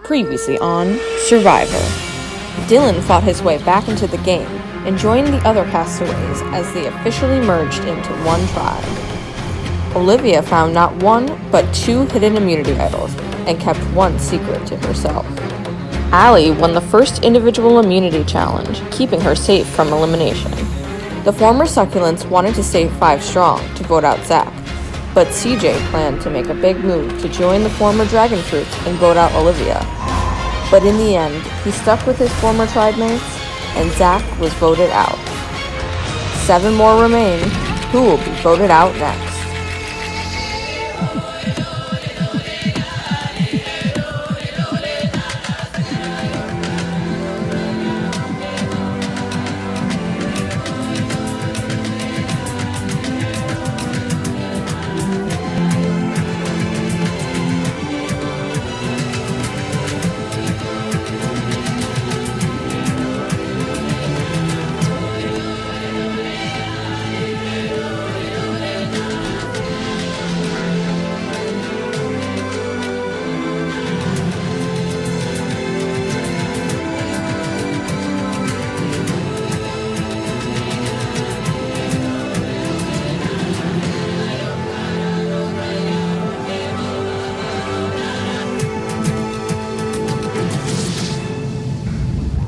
Previously on Survivor. Dylan fought his way back into the game and joined the other castaways as they officially merged into one tribe. Olivia found not one, but 2 hidden immunity idols and kept one secret to herself. Allie won the first individual immunity challenge, keeping her safe from elimination. The former succulents wanted to stay 5 strong to vote out Zach, but CJ planned to make a big move to join the former dragon fruits and vote out Olivia. But in the end, he stuck with his former tribe mates, and Zach was voted out. 7 more remain. Who will be voted out next?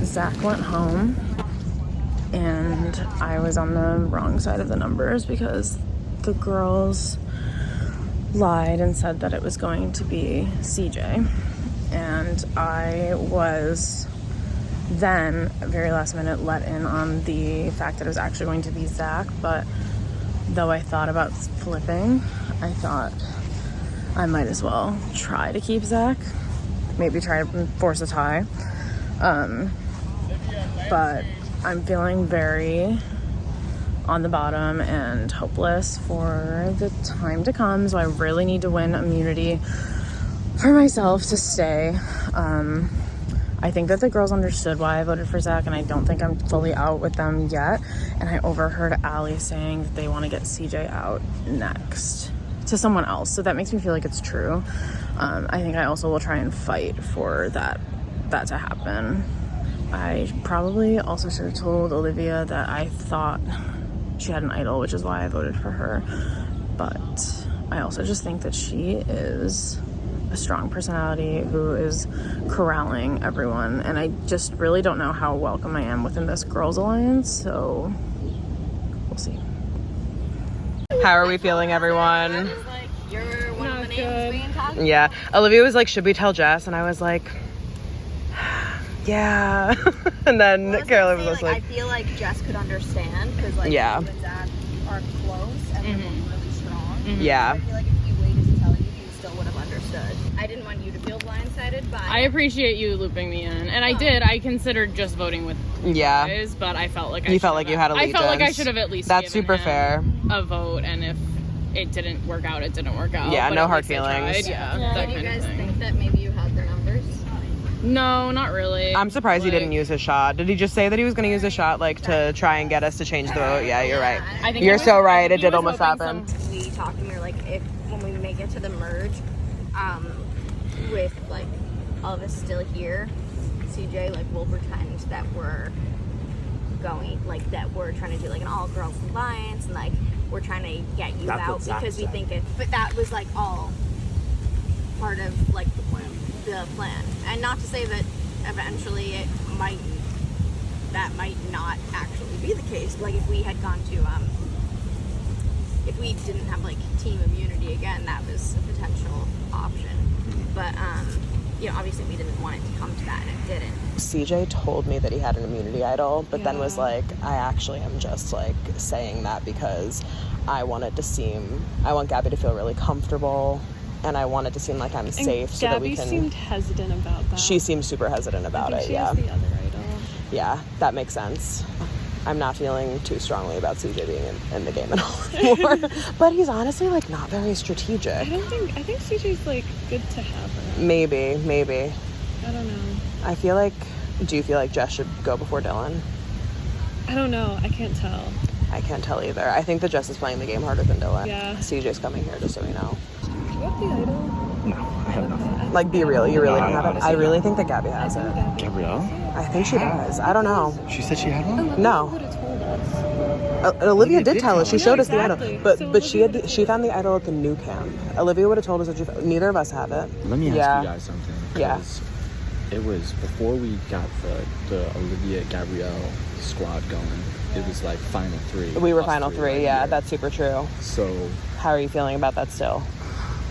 Zach went home, and I was on the wrong side of the numbers because the girls lied and said that it was going to be CJ, and I was then, very last minute, let in on the fact that it was actually going to be Zach. But though I thought about flipping, I thought I might as well try to keep Zach, maybe try to force a tie. But I'm feeling very on the bottom and hopeless for the time to come, so I really need to win immunity for myself to stay. I think that the girls understood why I voted for Zach, and I don't think I'm fully out with them yet. And I overheard Allie saying that they want to get CJ out next to someone else, so that makes me feel like it's true. I think I also will try and fight for that to happen. I probably also should have told Olivia that I thought she had an idol, which is why I voted for her. But I also just think that she is a strong personality who is corralling everyone, and I just really don't know how welcome I am within this girls' alliance, so we'll see. How are we feeling, everyone? You're one of the names being talked. Yeah. Olivia was like, should we tell Jess? And I was like, yeah. And then Caroline was like, I feel like Jess could understand because like you and Zach are close and they're both really strong. Yeah. I feel like if you waited to tell you still would have understood. I didn't want you to feel blindsided, but I appreciate you looping me in, and I did. I considered just voting with you guys, but I felt like you felt like you had allegiance. I felt like I should have at least. That's super fair. A vote, and if it didn't work out, it didn't work out. Yeah, but no hard feelings. Yeah. Did you guys think that maybe you had their numbers? No, not really. I'm surprised he didn't use his shot. Did he just say that he was going to use his shot, like, to try and get us to change the vote? Yeah, you're right. I think you're so right. It did almost happen. We talked and we were like, if when we make it to the merge, with like all of us still here, CJ, like we'll pretend that we're going, like that we're trying to do like an all girls alliance, and like we're trying to get you out because we think it. But that was like all part of like the plan, and not to say that eventually that might not actually be the case. Like if we had gone to if we didn't have like team immunity again, that was a potential option. But obviously we didn't want it to come to that, and it didn't. CJ told me that he had an immunity idol, but then was like, I actually am just like saying that because I want Gabby to feel really comfortable, and I want it to seem like I'm safe, so that we can. Gabby seemed hesitant about that. She seemed super hesitant about it. She has the other idol. Yeah, that makes sense. I'm not feeling too strongly about CJ being in the game at all anymore. But he's honestly like not very strategic. I think CJ's like good to have her. Maybe. I don't know. Do you feel like Jess should go before Dylan? I don't know. I can't tell. I can't tell either. I think that Jess is playing the game harder than Dylan. Yeah. CJ's coming here, just so we know. Do you have the idol? No, I have nothing. Like, be real. You really don't have it. honestly I really think that Gabby has it. Gabrielle? I think she does. I don't know. She said she had one? No. Olivia did tell us. She showed us the idol, but she found the idol at the new camp. Olivia would have told us that neither of us have it. Let me ask you guys something. Yeah. It was before we got the Olivia Gabrielle squad going. It was like final 3. We were final 3. Yeah, that's super true. So how are you feeling about that still?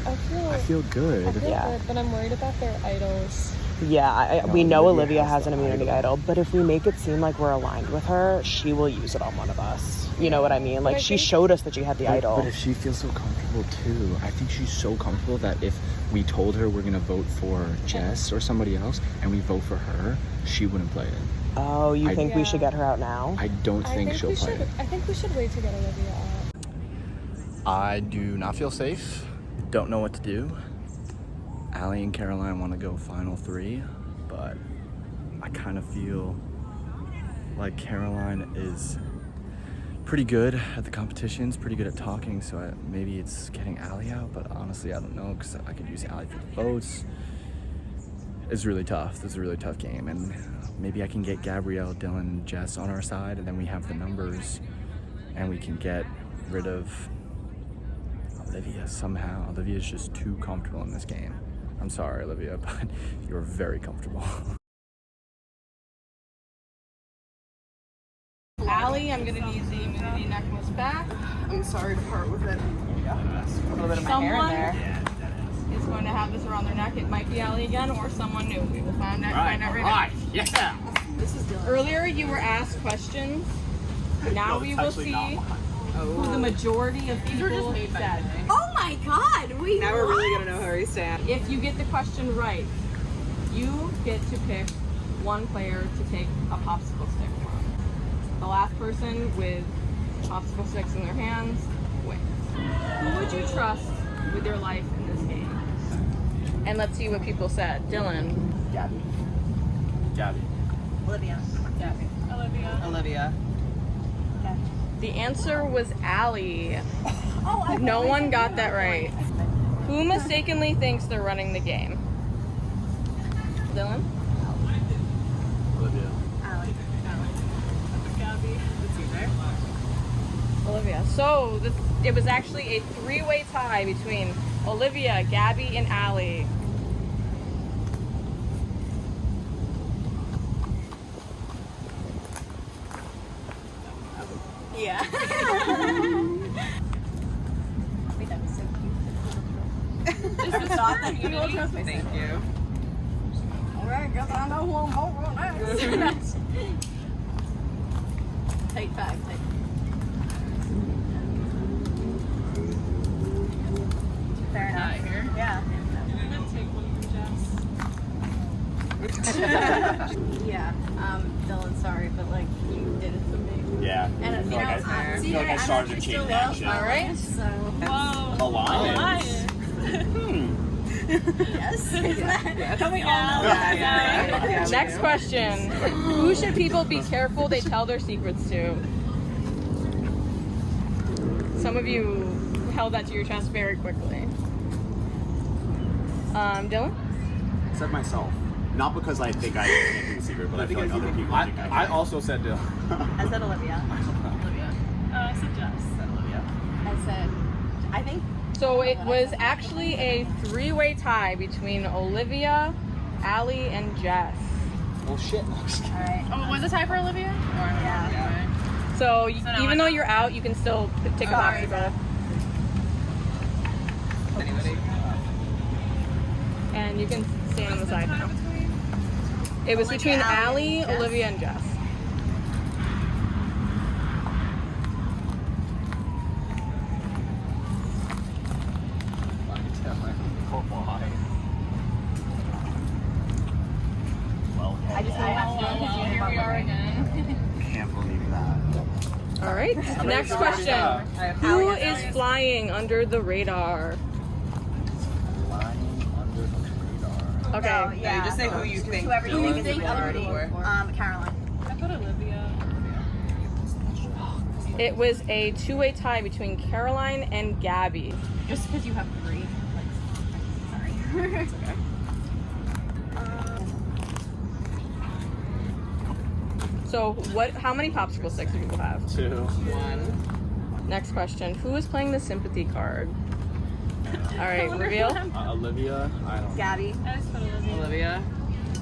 I feel good. Good, but I'm worried about their idols. Yeah, we know Olivia has an immunity idol, but if we make it seem like we're aligned with her, she will use it on one of us. You know what I mean? Like, she showed us that she had the idol. But if she feels so comfortable too, I think she's so comfortable that if we told her we're gonna vote for Jess or somebody else, and we vote for her, she wouldn't play it. Oh, you think we should get her out now? I don't think she'll play it. I think we should wait to get Olivia out. I do not feel safe. Don't know what to do. Allie and Caroline want to go final 3, but I kind of feel like Caroline is pretty good at the competitions, pretty good at talking, so maybe it's getting Allie out, but honestly I don't know, because I could use Allie for the votes. It's really tough. This is a really tough game, and maybe I can get Gabrielle, Dylan, and Jess on our side, and then we have the numbers, and we can get rid of Olivia somehow. Olivia's just too comfortable in this game. I'm sorry, Olivia, but you're very comfortable. Allie, I'm gonna need the immunity necklace back. I'm sorry to part with it. A little bit of my hair in there. Is going to have this around their neck. It might be Allie again or someone new. We will find out right now. Yeah. This is Dylan. Earlier you were asked questions. Now we will see who the majority of people said. Oh my god! Now we're really gonna know how we stand. If you get the question right, you get to pick one player to take a popsicle stick from. The last person with popsicle sticks in their hands wins. Who would you trust with your life in this game? And let's see what people said. Dylan. Gabby. Olivia. Olivia. The answer was Allie. No one got that right. Who mistakenly thinks they're running the game? Dylan? Olivia. Olivia. So it was actually a 3-way tie between Olivia, Gabby, and Allie. Yeah. Wait, that was so cute. Just the thought that you will trust me. Thank you. Alright, guess I know who I'm voting next. Take 5. Fair enough. Yeah. Yeah. Dylan, sorry, but like you did it for me. Yeah. And you know, I feel like I started a chain reaction. All right. So. Whoa. Alliance. Yes. Can we all know Yeah. Next question. Who should people be careful they tell their secrets to? Some of you held that to your chest very quickly. Dylan? I said myself. Not because I think I can't do the secret, but I feel like other people think I can. I also said Dylan. I said Olivia. I said Jess. I said, I think. So it was actually a 3-way tie between Olivia, Allie, and Jess. Oh shit. Alright. Oh, was it time for Olivia? Yeah. So even though you're out, you can still take a popsicle. Anybody? And you can stand on the side now. It was between Allie, Olivia, and Jess. I just know Here we are again. Can't believe that. All right. Next question. Who is flying under the radar? Flying under the radar. Okay. yeah. Just say who you think. Whoever you think other people. Caroline. I put Olivia. It was a 2-way tie between Caroline and Gabby. Just because you have 3. Like, sorry. It's okay. So how many popsicle sticks do people have? 2. 1. Next question. Who is playing the sympathy card? All right, reveal. Olivia, I don't know. Gabby. I just put Olivia. Olivia.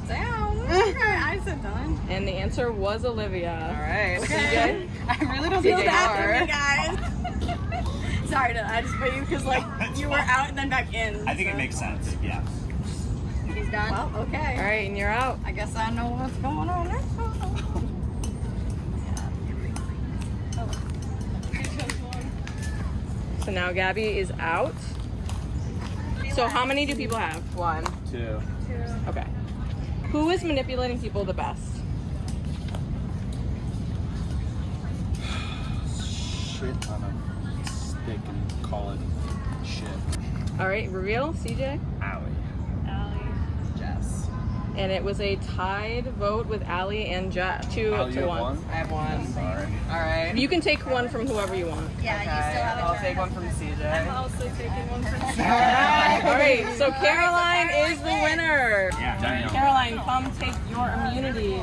Damn. I said done. And the answer was Olivia. All right. CJ? I really don't Feel think bad they for me, are. guys. Sorry, I just put you because like you were out and then back in. I think it makes sense. Yeah. He's done. Well, okay. All right, and you're out. I guess I know what's going on next. So now Gabby is out. So how many do people have? 1. 2. Okay. Who is manipulating people the best? Shit on a stick and call it shit. All right, reveal. CJ? Allie. Jess. And it was a tied vote with Allie and Jess. 2 Allie, to you 1. have 1? I have 1. Sorry. All right. You can take one from whoever you want. Yeah, you still have a I'll turn. take one from I'm CJ. also taking one from All right, so Caroline is the winner. Yeah. Damn. Caroline, come take your immunity.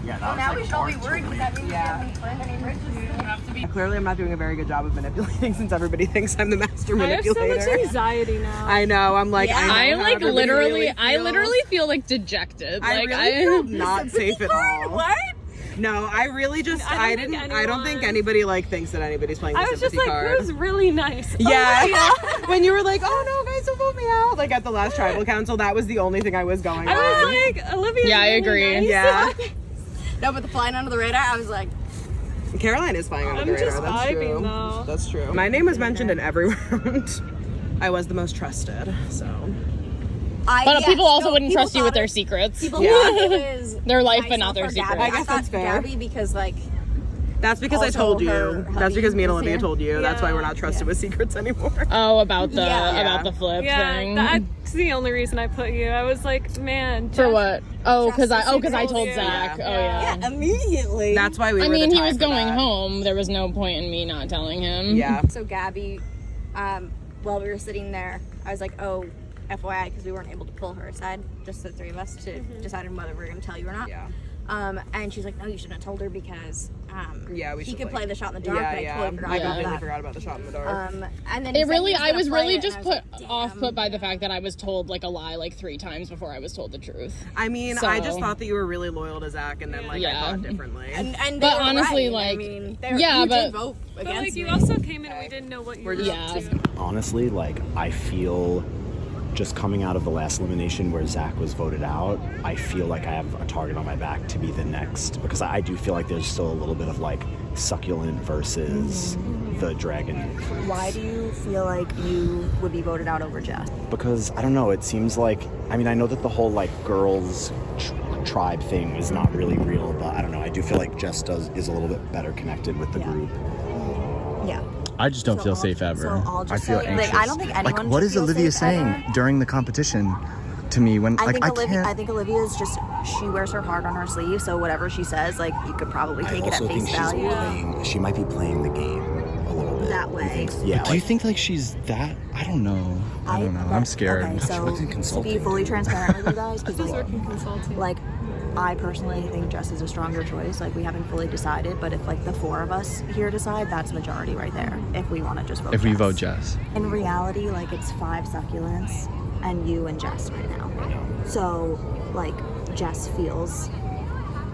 Yeah. That was Now like we should all be hard to worried read. because that means Yeah. we haven't burned any bridges. Clearly, I'm not doing a very good job of manipulating since everybody thinks I'm the master I have so manipulator. much anxiety now. I know. I'm like, Yeah. I know I how like everybody literally, really I feels. literally feel like dejected. I Like really feel not safe at all. What? No, I really just, I I don't didn't, think I don't think anyone- anybody like thinks that anybody's playing the I was just sympathy like, card. who's really nice? Yeah. When you were like, oh no, guys, don't vote me out. Like at the last tribal council, that was the only thing I was going I on. was like, Olivia. Yeah, I agree. Nice. Yeah. No, but the flying under the radar, I was like, Caroline is flying under I'm the radar. just That's vibing, true. though. That's true. My name was mentioned in every round. I was the most trusted, so. But people also no, wouldn't people trust you with thought their it- secrets. People Yeah. thought it was Their life, but myself not their or secrets. Gabby. I guess thought that's fair. Gabby because like That's because I Also, told you. her That's hubby because me and was Olivia here. told you. That's why we're Yeah. not trusted with secrets anymore. Oh, about the Yeah. about the flip Yeah, thing. that's the only reason I put you. I was like, man. For Jeff- what? Oh, because I Justice told you. Zach. Yeah. Oh yeah. yeah, immediately. That's why we I were mean, the he tie was for going that. home. There was no point in me not telling him. Yeah. So Gabby, while we were sitting there, I was like, oh, FYI, because we weren't able to pull her aside, just the 3 of us, to decide on whether we were going to tell you or not. Yeah. And she's like, no, you shouldn't have told her because Yeah, we he should, could like- play the shot in the dark. Yeah, and I yeah. totally forgot I about completely that. forgot about the shot in the dark. And then It he said really, he was I gonna was play really it, just and I was put like, off damn. put by the fact that I was told like a lie like 3 times before I was told the truth. I mean, So- I just thought that you were really loyal to Zach, and then like Yeah. I thought differently. And they But were honestly, right. I like, mean, yeah, you but- did vote But against like, you me. also came in and we didn't know what you were just- up Yeah. to. Honestly, like, I feel just coming out of the last elimination where Zach was voted out, I feel like I have a target on my back to be the next, because I do feel like there's still a little bit of like succulent versus the dragon fruits. Why do you feel like you would be voted out over Jess? Because I don't know, it seems like, I mean, I know that the whole like girls tribe thing is not really real, but I don't know, I do feel like Jess is a little bit better connected with the group. Yeah. I just don't So feel I'll- safe ever. so I'll just I feel say, like, anxious. I don't think anyone Like, what should is feel Olivia safe saying ever. during the competition to me when like I can't? I think Olivia's just, she wears her heart on her sleeve, so whatever she says, like, you could probably take I it at also think face she's value. playing. She might be playing the game a little bit. That way. Yeah. Do you think like she's that? I don't know. I don't know. I'm scared. Okay, so works in to be consulting. fully transparent with you guys, because She's like, working consulting. like, I personally think Jess is a stronger choice. Like, we haven't fully decided, but if like the 4 of us here decide, that's majority right there. If we want to just vote If we Jess. vote Jess. In reality, like, it's 5 succulents and you and Jess right now. So, like, Jess feels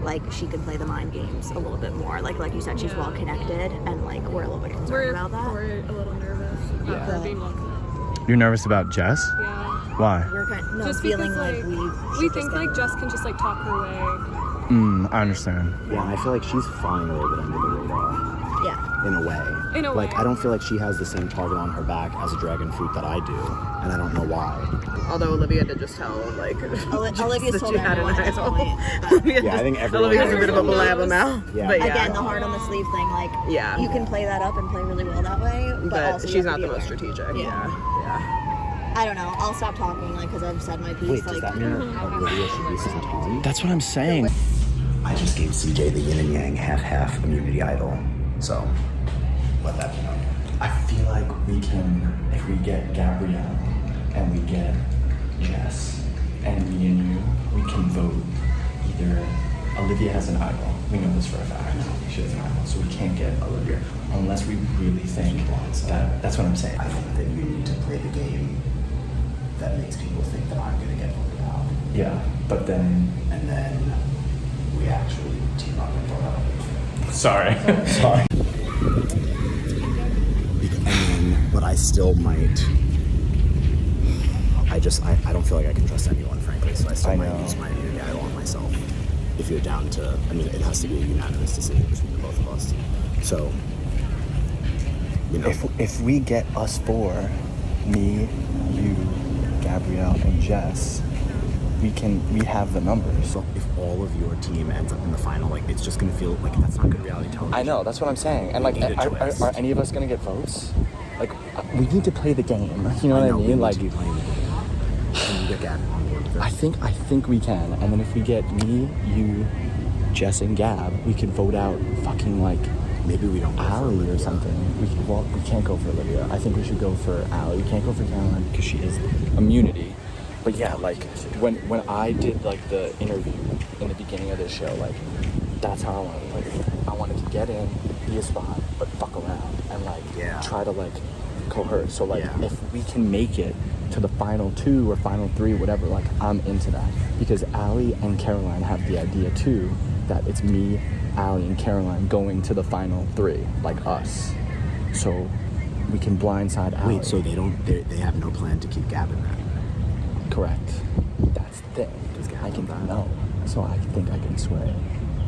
like she could play the mind games a little bit more. Like you said, she's well connected, and like we're a little bit concerned about that. We're a little nervous about her being welcome. You're nervous about Jess? Yeah. Why? We're kind Just feeling because, like we think like Jess can just like talk her way. I understand. Yeah, and I feel like she's flying a little bit under the radar. yeah. In a way. In a Like, way. I don't feel like she has the same target on her back as a dragon fruit that I do, and I don't know why. Although Olivia did just tell like Olivia that told she had an everyone at this idol. point. Olivia Yeah, I think everyone- Olivia's a bit of a everyone blabber knows. now. Yeah. But yeah. Again, the heart on the sleeve thing, like, Yeah. you can play that up and play really well that way, but, But also you she's have not to the be most aware. strategic. Yeah. Yeah. I don't know. I'll stop talking, like, because I've said my piece. Wait, like, does that mean Olivia should be sent home? That's what I'm saying. I just gave CJ the yin and yang half-half immunity idol, so let that be known. I feel like we can, if we get Gabrielle and we get Jess, and me and you, we can vote either. Olivia has an idol. We know this for a fact. She has an idol, so we can't get Olivia unless we really think that. That's what I'm saying. I think that you need to play the game that makes people think that I'm going to get voted out. Yeah, but then. And then we actually team up and vote out. Sorry. Sorry. And then, but I still might. I don't feel like I can trust anyone, frankly, so I still might use my immunity idol on myself. If you're down to, I mean, it has to be a unanimous decision between the both of us. So, you know. If we get us four, me, you, Gabrielle, and Jess, we have the numbers. So if all of your team ends up in the final, like, it's just gonna feel like that's not good reality television. I know, that's what I'm saying. And like, are any of us gonna get votes? Like, we need to play the game. You know what I mean? Like, you playing the game. Can you get Gab on board with this? I think we can. And then if we get me, you, Jess, and Gab, we can vote out fucking like maybe we don't go for Allie Olivia or something. We can't go for Olivia. I think we should go for Allie. We can't go for Caroline because she is immunity. But yeah, like when I did like the interview in the beginning of this show, like that's how I wanted to play the game. I wanted to get in, be a spot, but fuck around and like try to like coerce. So like if we can make it to the final 2 or final 3, whatever, like I'm into that because Allie and Caroline have the idea too that it's me, Allie, and Caroline going to the final 3, like us. So we can blindside Allie. Wait, so they have no plan to keep Gab in that? Correct. That's the thing. I can know. So I think I can sway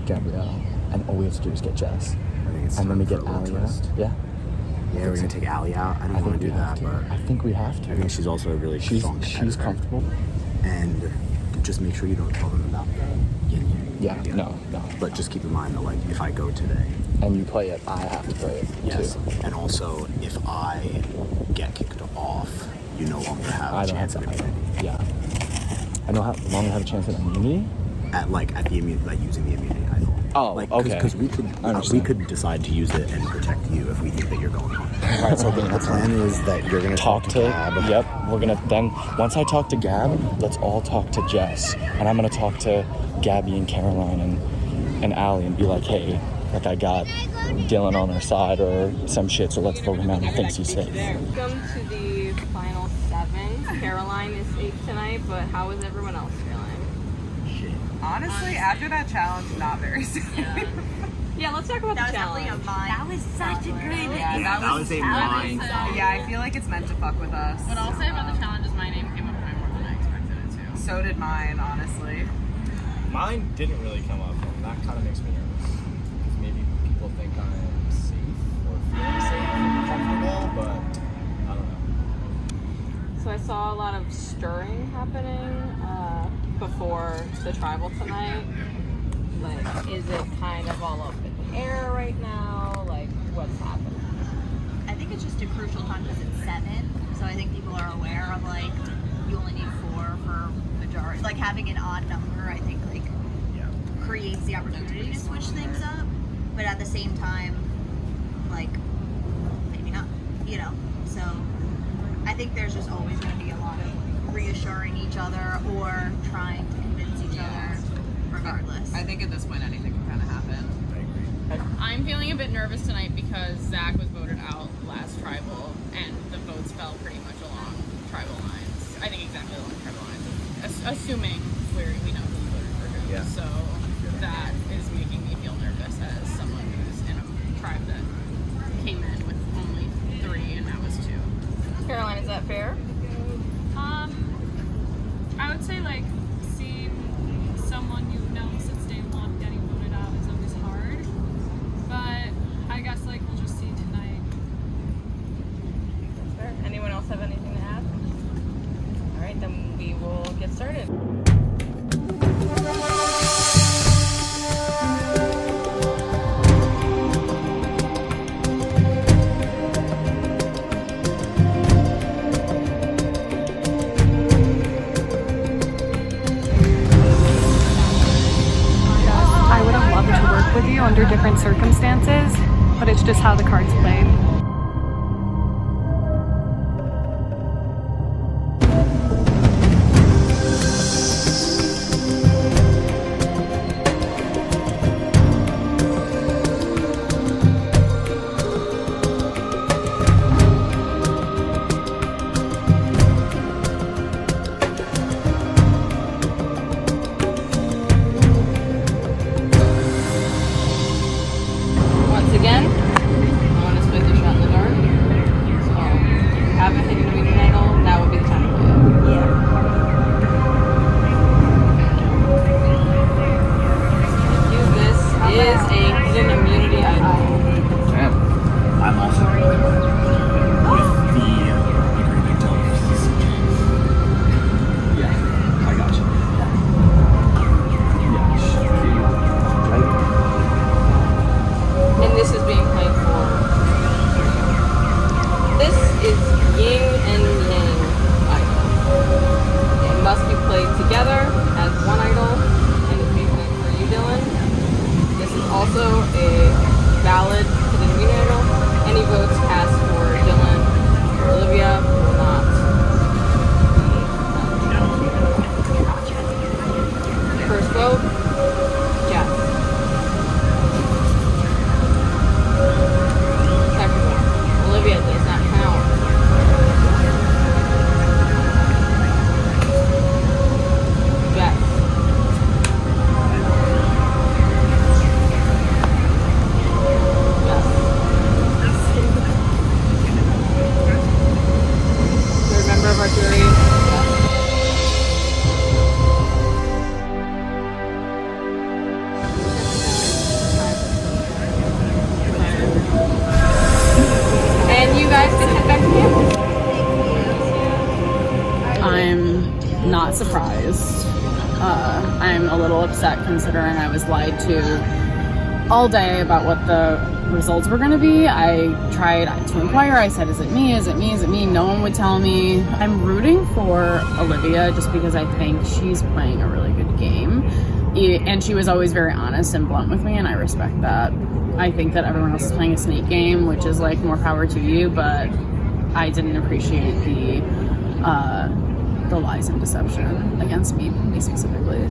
Gabrielle, and all we have to do is get Jess. I think it's and then we get for a Allie little out. twist. Yeah. Yeah, we're gonna take Allie out. I don't want to do that, but I think we have to. I think she's also a really strong competitor. She's comfortable. And just make sure you don't tell them about the Yeah, no. But just keep in mind that, like, if I go today and you play it, I have to play it too. And also, if I get kicked off, you no longer have a chance at immunity. Yeah. I no longer have a chance at immunity. At the immunity, like using the immunity idol. Oh, like, okay. Because we could decide to use it and protect you if we think that you're going home. All right. So the plan is that you're gonna talk to Gab. Yep. We're gonna then once I talk to Gab, let's all talk to Jess, and I'm gonna talk to Gabby and Caroline and Allie and be like, hey, like I got Dylan on our side or some shit, so let's vote him out. He thinks he's safe. Welcome to the final 7. Caroline is safe tonight, but how is everyone else feeling? Honestly, after that challenge, not very safe. Yeah, let's talk about the challenge. That was such a great Yeah, that was a mind. Yeah, I feel like it's meant to fuck with us. What I'll say about the challenge is my name came up way more than I expected it to. So did mine, honestly. Mine didn't really come up, and that kind of makes me nervous. Because maybe people think I'm safe or feeling safe and comfortable, but I don't know. So I saw a lot of stirring happening before the tribal tonight. Like, is it kind of all up in the air right now? Like, what's happening? I think it's just a crucial time because it's 7. So I think people are aware of, like, you only need 4 for majority. Like, having an odd number, I think, like, creates the opportunity to switch things up. But at the same time, like, maybe not, you know? So I think there's just always going to be a lot of reassuring each other or trying to convince each other regardless. I think at this point anything can kind of happen. I'm feeling a bit nervous tonight because Zach was voted out last tribal and the votes fell pretty much along tribal lines. I think exactly along tribal lines, assuming we know who voted for who. Yeah. So that is making me feel nervous as someone who's in a tribe that came in with only 3 and that was 2. Caroline, is that fair? I would say, like, seeing someone you've known since day 1 getting voted out is always hard. But I guess, like, we'll just see tonight. That's fair. Anyone else have anything to add? All right, then we will get started. I would have loved to work with you under different circumstances, but it's just how the cards played. upset considering I was lied to all day about what the results were going to be. I tried to inquire. I said, is it me? Is it me? Is it me? No one would tell me. I'm rooting for Olivia just because I think she's playing a really good game. And she was always very honest and blunt with me, and I respect that. I think that everyone else is playing a snake game, which is like more power to you, but I didn't appreciate the lies and deception against me specifically.